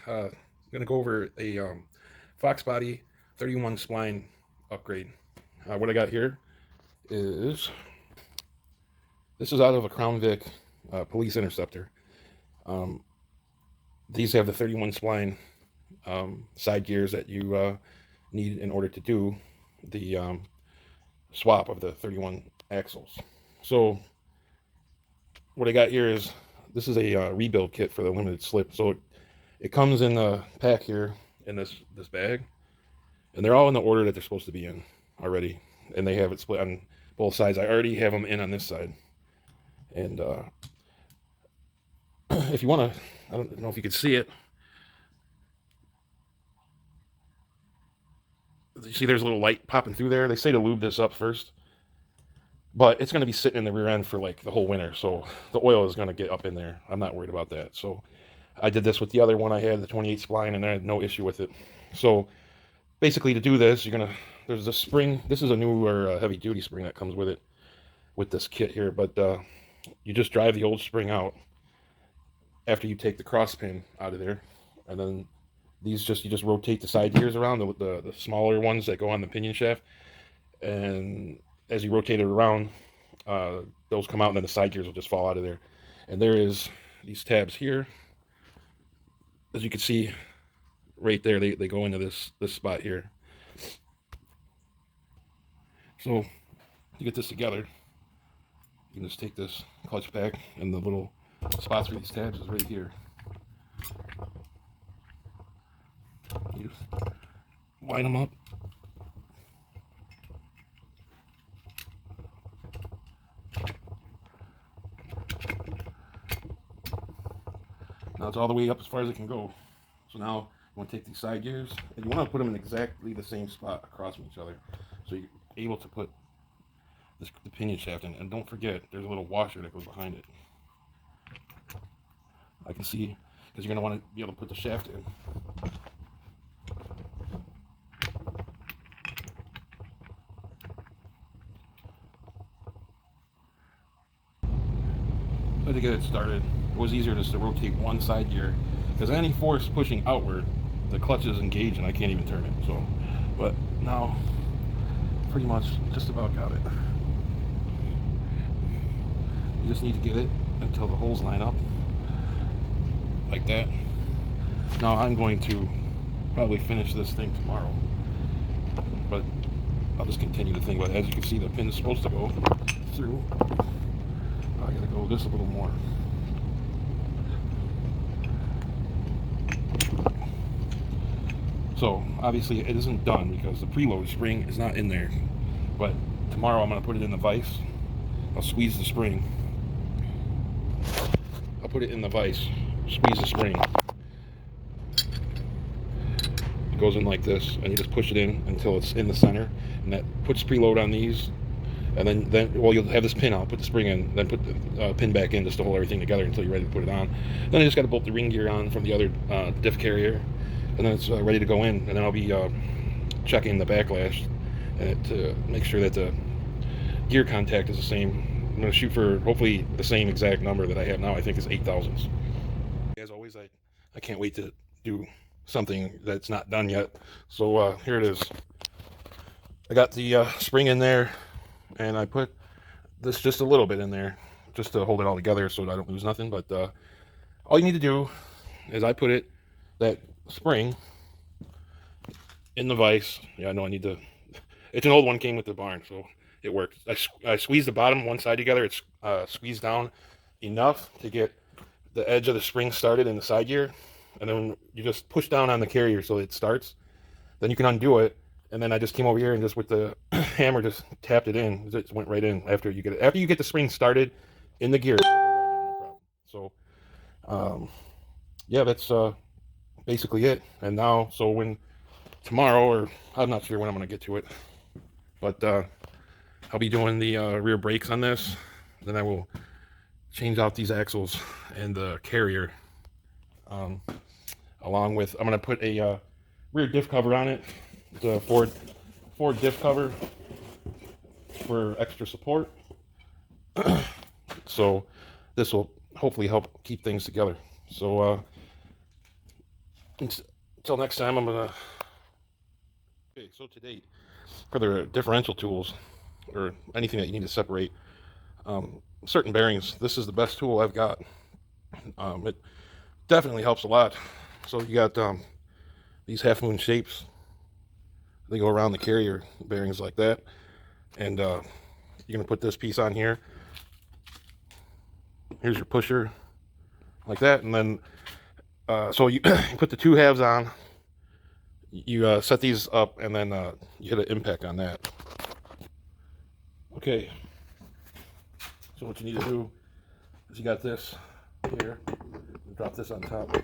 YouTube. I'm going to go over a Foxbody 31 spline upgrade. What I got here is, this is out of a Crown Vic police interceptor. Um, these have the 31 spline side gears that you need in order to do the swap of the 31 axles. So what I got here is, this is a rebuild kit for the limited slip. So it comes in the pack here in this bag, and they're all in the order that they're supposed to be in already, and they have it split on both sides. I already have them in on this side, and if you want to, I don't know if you can see it. You see there's a little light popping through there. They say to lube this up first, but it's going to be sitting in the rear end for like the whole winter, so the oil is going to get up in there. I'm not worried about that. So I did this with the other one I had, the 28 spline, and I had no issue with it. So basically, to do this, there's this spring. This is a newer heavy duty spring that comes with it, with this kit here, but you just drive the old spring out after you take the cross pin out of there, and then you just rotate the side gears around, the smaller ones that go on the pinion shaft, and as you rotate it around, those come out, and then the side gears will just fall out of there. And there is these tabs here, as you can see right there. They go into this spot here. So to get this together, you can just take this clutch back, and the little spots for these tabs is right here. You just line them up. Now it's all the way up as far as it can go. So now you want to take these side gears, and you want to put them in exactly the same spot across from each other, so you're able to put the pinion shaft in. And don't forget, there's a little washer that goes behind it. I can see, because you're going to want to be able to put the shaft in. But to get it started, it was easier just to rotate one side gear, because any force pushing outward, the clutch is engaged and I can't even turn it. So, but now, pretty much just about got it. You just need to get it until the holes line up, like that. Now I'm going to probably finish this thing tomorrow, but I'll just continue the thing. But as you can see, the pin is supposed to go through. I gotta go this a little more. So obviously it isn't done because the preload spring is not in there, but tomorrow I'm gonna put it in the vise. I'll squeeze the spring. I'll put it in the vise, squeeze the spring. It goes in like this, and you just push it in until it's in the center, and that puts preload on these. And then well, you'll have this pin out, put the spring in, then put the pin back in just to hold everything together until you're ready to put it on. Then I just got to bolt the ring gear on from the other diff carrier, and then it's ready to go in. And then I'll be checking the backlash to make sure that the gear contact is the same. I'm going to shoot for hopefully the same exact number that I have now. I think is 8 thousandths. As always, I can't wait to do something that's not done yet. So here it is. I got the spring in there, and I put this just a little bit in there just to hold it all together so that I don't lose nothing. But all you need to do is I put that spring in the vise. Yeah, I know I need to. It's an old one, came with the barn, so it worked. I squeezed the bottom one side together. It's squeezed down enough to get the edge of the spring started in the side gear, and then you just push down on the carrier so it starts. Then you can undo it. And then I just came over here and just with the hammer just tapped it in. It went right in after you get it. After you get the spring started in the gear, it'll go right in, no problem. So, yeah, that's basically it. And now, so when tomorrow, or I'm not sure when I'm going to get to it, but I'll be doing the rear brakes on this. Then I will change out these axles and the carrier. Along with, I'm going to put a rear diff cover on it. The Ford diff cover for extra support. So this will hopefully help keep things together. So Until next time, I'm gonna. Okay, so to date, for the differential tools or anything that you need to separate certain bearings, this is the best tool I've got. It definitely helps a lot. So you got these half moon shapes. They go around the carrier bearings like that, and you're gonna put this piece on here. Here's your pusher, like that, and then so you put the two halves on. You set these up, and then you hit an impact on that. Okay. So what you need to do is you got this here. Drop this on top.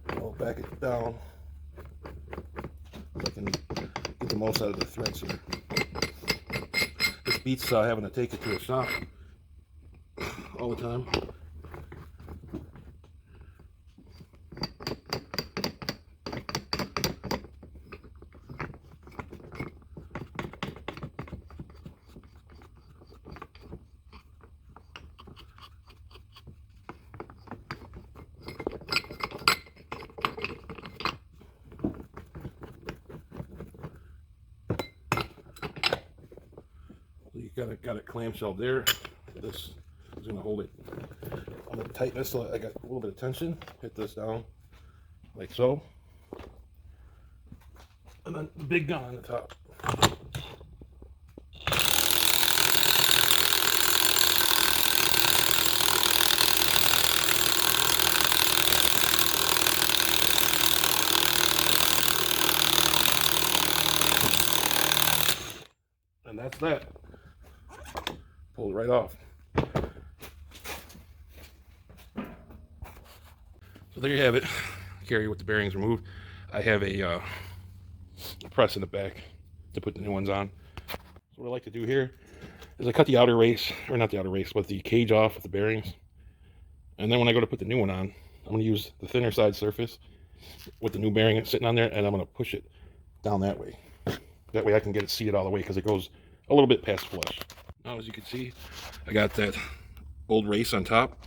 I'll back it down so I can get the most out of the threads here. This beats having to take it to a shop all the time. You got it clamshell there. This is going to hold it. I'm going to tighten this so I got a little bit of tension. Hit this down like so. And then the big gun on the top. And that's that. Pull it right off. So there you have it. Carrier with the bearings removed. I have a press in the back to put the new ones on. So what I like to do here is I cut the outer race, or not the outer race, but the cage off with the bearings. And then when I go to put the new one on, I'm going to use the thinner side surface with the new bearing sitting on there, and I'm going to push it down that way. That way I can get it seated all the way because it goes a little bit past flush. Now, as you can see, I got that old race on top.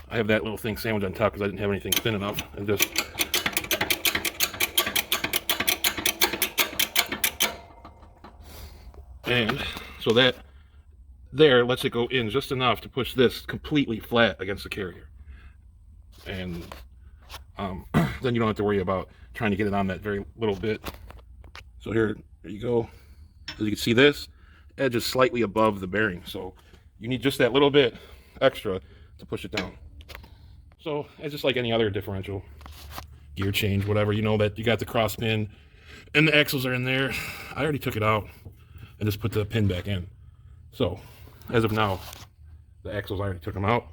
I have that little thing sandwiched on top because I didn't have anything thin enough. And just so that there lets it go in just enough to push this completely flat against the carrier. And then you don't have to worry about trying to get it on that very little bit. So here you go. As you can see, this edge is slightly above the bearing, so you need just that little bit extra to push it down. So it's just like any other differential gear change, whatever, you know that you got the cross pin and the axles are in there. I already took it out and just put the pin back in. So as of now, the axles, I already took them out.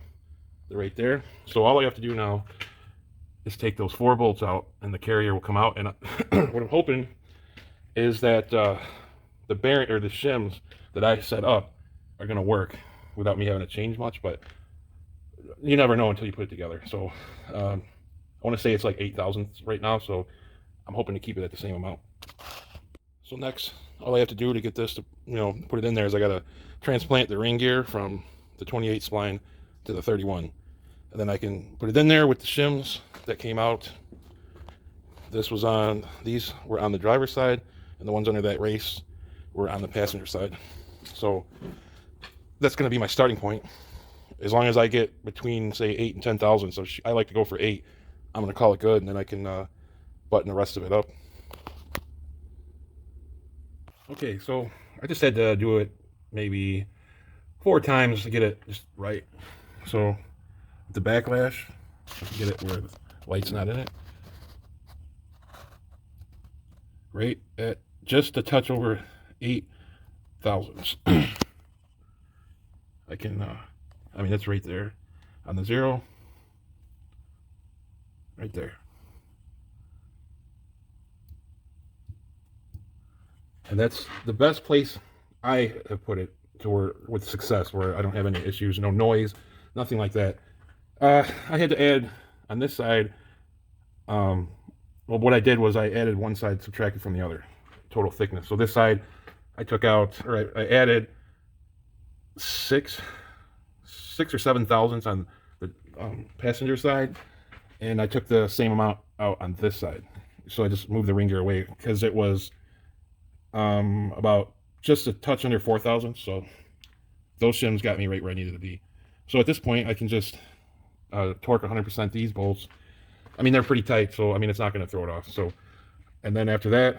They're right there. So all I have to do now is take those 4 bolts out and the carrier will come out. And what I'm hoping is that the bearing or the shims that I set up are going to work without me having to change much, but you never know until you put it together. So I want to say it's like 8 thousandths right now, so I'm hoping to keep it at the same amount. So next, all I have to do to get this to, put it in there is I got to transplant the ring gear from the 28 spline to the 31. And then I can put it in there with the shims that came out. These were on the driver's side, and the ones under that race were on the passenger side. So that's going to be my starting point. As long as I get between, say, 8 and 10 thousand, so I like to go for 8, I'm going to call it good, and then I can button the rest of it up. Okay, so I just had to do it maybe 4 times to get it just right. So the Backlash, get it where the light's not in it. Right at just a touch over 8 thousandths. I can, it's right there on the 0. Right there. And that's the best place I have put it to where, with success, where I don't have any issues, no noise, nothing like that. I had to add on this side, well, what I did was I added one side, subtracted from the other, total thickness. So this side I took out, or I added 6 6 or 7 thousandths on the passenger side, and I took the same amount out on this side. So I just moved the ring gear away because it was about just a touch under 4 thousandths. So those shims got me right where I needed to be. So at this point, I can just torque 100% these bolts. I mean, they're pretty tight, so I mean, it's not going to throw it off. So, and then after that,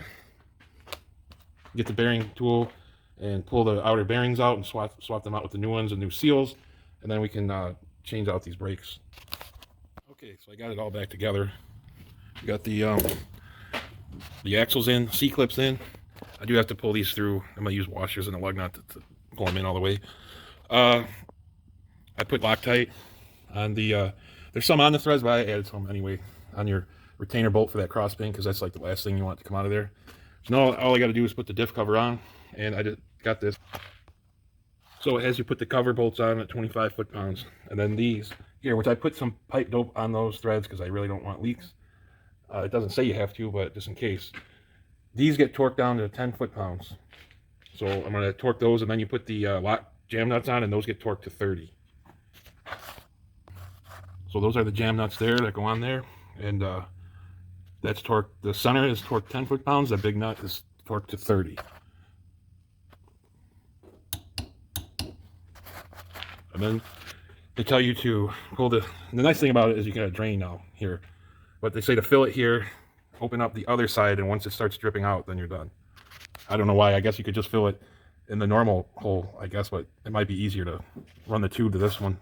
get the bearing tool and pull the outer bearings out and swap them out with the new ones and new seals, and then we can change out these brakes. Okay, so I got it all back together. We got the axles in, C-clips in. I do have to pull these through. I'm going to use washers and a lug nut to pull them in all the way. I put Loctite on the, there's some on the threads, but I added some anyway on your retainer bolt for that cross pin, because that's like the last thing you want to come out of there. So now all I got to do is put the diff cover on, and I just got this. So as you put the cover bolts on at 25 foot-pounds, and then these here, which I put some pipe dope on those threads because I really don't want leaks. It doesn't say you have to, but just in case. These get torqued down to 10 foot-pounds. So I'm going to torque those, and then you put the lock jam nuts on, and those get torqued to 30. So those are the jam nuts there that go on there, and that's torqued. The center is torqued 10 foot-pounds. The big nut is torqued to 30. And then they tell you to pull the nice thing about it is you can have a drain now here, but they say to fill it here, open up the other side, and once it starts dripping out, then you're done. I don't know why. I guess you could just fill it in the normal hole, I guess, but it might be easier to run the tube to this one.